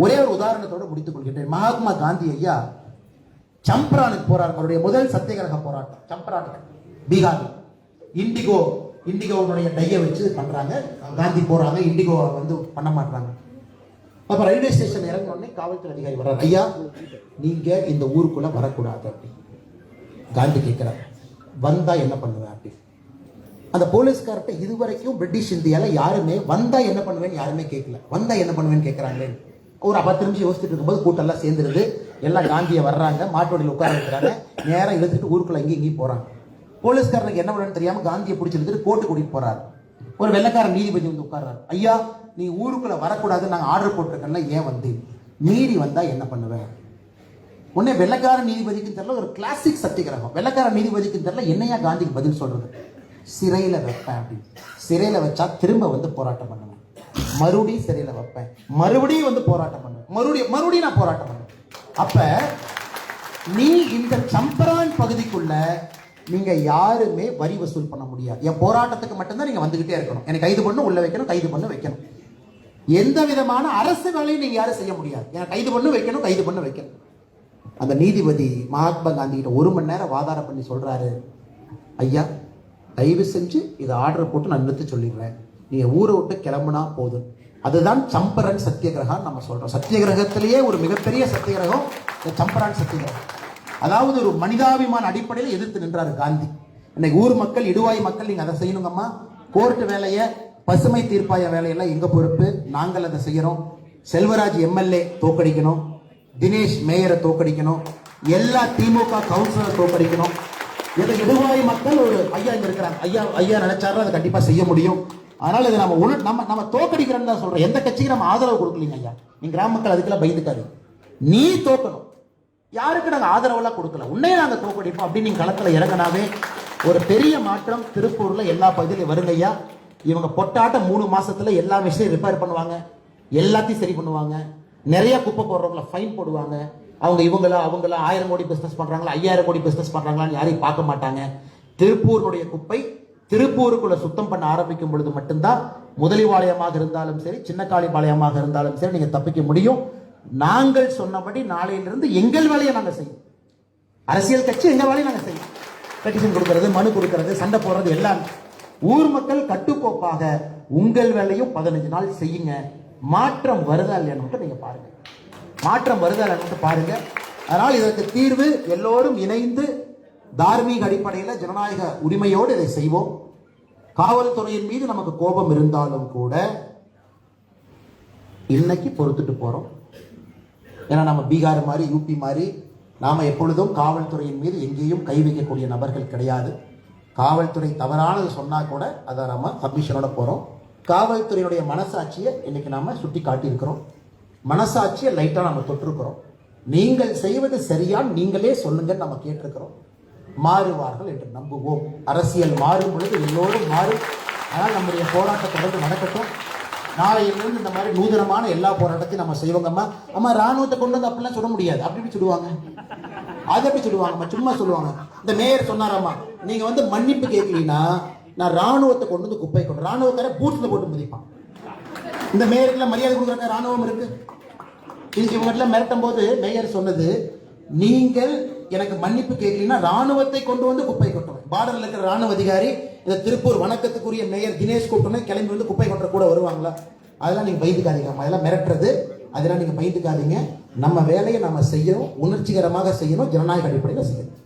ஒரே ஒரு உதாரணத்தோடு முடித்துக் கொள்கின்றேன். மகாத்மா காந்தி ஐயா சம்பரானுக்கு போறார். அவருடைய முதல் சத்தியகிரக போராட்டம் சம்பரானுக்கு, பீகார். இண்டிகோனுடைய டைய வச்சு பண்றாங்க. காந்தி போறாங்க, இண்டிகோ வந்து பண்ண மாட்டாங்க. அப்ப ரயில்வே ஸ்டேஷன் இறங்கினோடனே காவல்துறை அதிகாரி வர்றாரு. ஐயா, நீங்க இந்த ஊருக்குள்ள வரக்கூடாது அப்படி. காந்தி கேட்கிறார், வந்தா என்ன பண்ணுவேன் அப்படி. அந்த போலீஸ்கார்ட்ட இதுவரைக்கும் பிரிட்டிஷ் இந்தியால யாருமே வந்தா என்ன பண்ணுவேன்னு யாருமே கேட்கல. வந்தா என்ன பண்ணுவேன்னு கேட்கறாங்களே. ஒரு 10 நிமிஷம் யோசிச்சுட்டு இருக்கும்போது கூட்டம் எல்லாம் சேர்ந்துருது. எல்லாம் காந்தியை வர்றாங்க, மாட்டோடியில் உட்கார வைக்கிறாங்க. நேரம் இழுத்துட்டு ஊருக்குள்ள இங்கேயும் போறாங்க. போலீஸ்காரனுக்கு என்ன பண்ணு தெரியாம காந்தியை பிடிச்சி இழுத்துட்டு கோர்ட்டு கூட்டிட்டு போறாரு. ஒரு வெள்ளக்கார நீதிபதி வந்து உட்கார்றாரு. ஐயா, நீ ஊருக்குள்ள வரக்கூடாது, நாங்க ஆர்டர் போட்டிருக்கோம்ல, ஏன் வந்து மீறி வந்தா என்ன பண்ணுவேன்? உடனே வெள்ளக்கார நீதிபதிக்கு தெரியல, ஒரு கிளாசிக் சத்தியகிரகம். வெள்ளக்கார நீதிபதிக்கு தெரியல, என்னையா காந்திக்கு பதில் சொல்றது? சிறையில வைப்பேன் அப்படின்னு. சிறையில வச்சா திரும்ப வந்து போராட்டம் பண்ணுவேன், மறுபடியும் சிறையில வைப்பேன், மறுபடியும் வந்து போராட்டம் பண்ணுவேன், மறுபடியும் நான் போராட்டம் பண்ணுவேன். அப்ப நீ இந்த சம்பரான் பகுதிக்குள்ள நீங்க யாருமே வரி வசூல் பண்ண முடியாது. என் போராட்டத்துக்கு மட்டும்தான் நீங்க வந்துகிட்டே இருக்கணும். எனக்கு கைது பண்ணு, உள்ள வைக்கணும், கைது பண்ணு, வைக்கணும். எந்த விதமான அரசு வேலையும் நீங்க யாரும் செய்ய முடியாது. எனக்கு கைது பண்ணு, வைக்கணும், கைது பண்ணு, வைக்கணும். அந்த நீதிபதி மகாத்மா காந்தி கிட்ட 1 மணி நேரம் வாதாரம் பண்ணி சொல்றாரு, ஐயா, தயவு செஞ்சு இதை ஆர்டர் போட்டு நான் நிறுத்த சொல்லிடுறேன், நீங்க ஊரை விட்டு கிளம்புனா போதும். அதுதான் சம்பரன் சத்தியகிரகம் நம்ம சொல்றோம். சத்தியகிரகத்திலேயே ஒரு மிகப்பெரிய சத்தியகிரகம் சம்பரான் சத்தியகிரகம். அதாவது ஒரு மனிதாபிமான அடிப்படையில் எதிர்த்து நின்றாரு காந்தி. இன்னைக்கு ஊர் மக்கள், இடுவாய் மக்கள், நீங்க அதை செய்யணுங்கம்மா. கோர்ட்டு வேலையை, பசுமை தீர்ப்பாய வேலையெல்லாம் எங்க பொறுப்பு, நாங்கள் அதை செய்யறோம். செல்வராஜ் எம்எல்ஏ தோக்கடிக்கணும், தினேஷ் மேயரை தோக்கடிக்கணும், எல்லா திமுக கவுன்சிலரை தோக்கடிக்கணும். இதை இடுவாய் மக்கள் ஒரு ஐயா இங்க இருக்கிறாங்க, ஐயா நினைச்சாரு அதை கண்டிப்பா செய்ய முடியும். அதனால இதை நம்ம தோக்கடிக்கிறோம்னு தான் சொல்றோம். எந்த கட்சிக்கு நம்ம ஆதரவு கொடுக்கலீங்க ஐயா. நீங்க கிராம மக்கள் அதுக்கெல்லாம் பயந்துக்காது. நீ தோக்கணும், யாருக்கு நாங்க ஆதரவெல்லாம் கொடுக்கல, உன்னையே நாங்க தோக்கடிப்போம் அப்படின்னு நீங்க களத்துல இறங்கினாவே ஒரு பெரிய மாற்றம் திருப்பூர்ல எல்லா பகுதியிலும் வருங்க ஐயா. இவங்க பொட்டாட்ட 3 மாசத்துல எல்லா விஷயம் ரிப்பேர் பண்ணுவாங்க, எல்லாத்தையும் சரி பண்ணுவாங்க. நிறைய குப்பை போடுறவங்கள ஃபைன் போடுவாங்க. அவங்க இவங்களா 1000 கோடி பிசினஸ் பண்றாங்களா, 5000 கோடி பிசினஸ் பண்றாங்களான்னு யாரையும் பார்க்க மாட்டாங்க. திருப்பூருடைய குப்பை திருப்பூருக்குள்ள சுத்தம் பண்ண ஆரம்பிக்கும் பொழுது மட்டும்தான் முதலிபாளையமாக இருந்தாலும் சரி, சின்னக்காளிபாளையமாக இருந்தாலும் சரி, நீங்க தப்பிக்க முடியும். நாங்கள் சொன்னபடி நாளையிலிருந்து எங்கள் வேலையை நாங்க செய்யும். அரசியல் கட்சி எங்க வேலையை நாங்க செய்யும். பெட்டிஷன் கொடுக்கறது, மனு கொடுக்கறது, சண்டை போடுறது எல்லாம். ஊர் மக்கள் கட்டுக்கோப்பாக உங்கள் வேலையும் 15 நாள் செய்யுங்க. மாற்றம் வருதா இல்லைன்னு நீங்க பாருங்க. மாற்றம் வருதா இல்லைன்னு பாருங்க. அதனால் இதற்கு தீர்வு எல்லோரும் இணைந்து தார்மீக அடிப்படையில் ஜனநாயக உரிமையோடு இதை செய்வோம். காவல்துறையின் மீது நமக்கு கோபம் இருந்தாலும் கூட இன்னைக்கு பொறுத்துட்டு போறோம். ஏன்னா நம்ம பீகார் மாதிரி, யூபி மாதிரி நாம எப்பொழுதும் காவல்துறையின் மீது எங்கேயும் கை வைக்கக்கூடிய நபர்கள் கிடையாது. காவல்துறை தவறானது சொன்னா கூட அதை நம்ம சப்மிஷனோட போறோம். காவல்துறையினுடைய மனசாட்சியை இன்னைக்கு நாம சுட்டி காட்டியிருக்கிறோம். மனசாட்சியை லைட்டா நம்ம தொட்டிருக்கிறோம். நீங்கள் செய்வது சரியான் நீங்களே சொல்லுங்கன்னு நம்ம கேட்டிருக்கிறோம். மாறுவார்கள் என்று நம்புவோம். அரசியல் மாறும் பொழுது எல்லோரும் மாறும். ஆனால் நம்முடைய போராட்டம் தொடர்ந்து நடக்கட்டும். நாளையிலிருந்து இந்த மாதிரி நூதனமான எல்லா போராட்டத்தையும் நம்ம செய்வோங்கம்மா. அம்மா ராணுவத்தை கொண்டு வந்து அப்படிலாம் சொல்ல முடியாது, அப்படி சொல்லுவாங்க, அதை எப்படி சொல்லுவாங்கம்மா, சும்மா சொல்லுவாங்க. இந்த மேயர் சொன்னாராம்மா, நீங்க வந்து மன்னிப்பு கேட்கலீங்கன்னா நான் ராணுவத்தை கொண்டு வந்து குப்பை கொண்டு, ராணுவக்கார பூட்ஸ்ல போட்டு மிதிப்பான். இந்த மேயருக்குலாம் மரியாதை கொடுக்குறாங்க, ராணுவம் இருக்கு. இவங்க மிரட்டும் போது மேயர் சொன்னது, நீங்கள் எனக்கு மன்னிப்பு கேட்கலீங்கன்னா ராணுவத்தை கொண்டு வந்து குப்பை கொட்டுவேன். பார்டர்ல இருக்கிற ராணுவ அதிகாரி இந்த திருப்பூர் வணக்கத்துக்குரிய மேயர் தினேஷ் கூட்டணி கிளம்பி வந்து குப்பை கொட்டுற கூட வருவாங்களா? அதெல்லாம் நீங்க பயந்துக்காதீங்க. அதெல்லாம் மிரட்டுறது, அதெல்லாம் நீங்க பயந்துக்காதீங்க. நம்ம வேலையை நம்ம செய்யணும், உணர்ச்சிகரமாக செய்யணும், ஜனநாயக அடிப்படையில் செய்யணும்.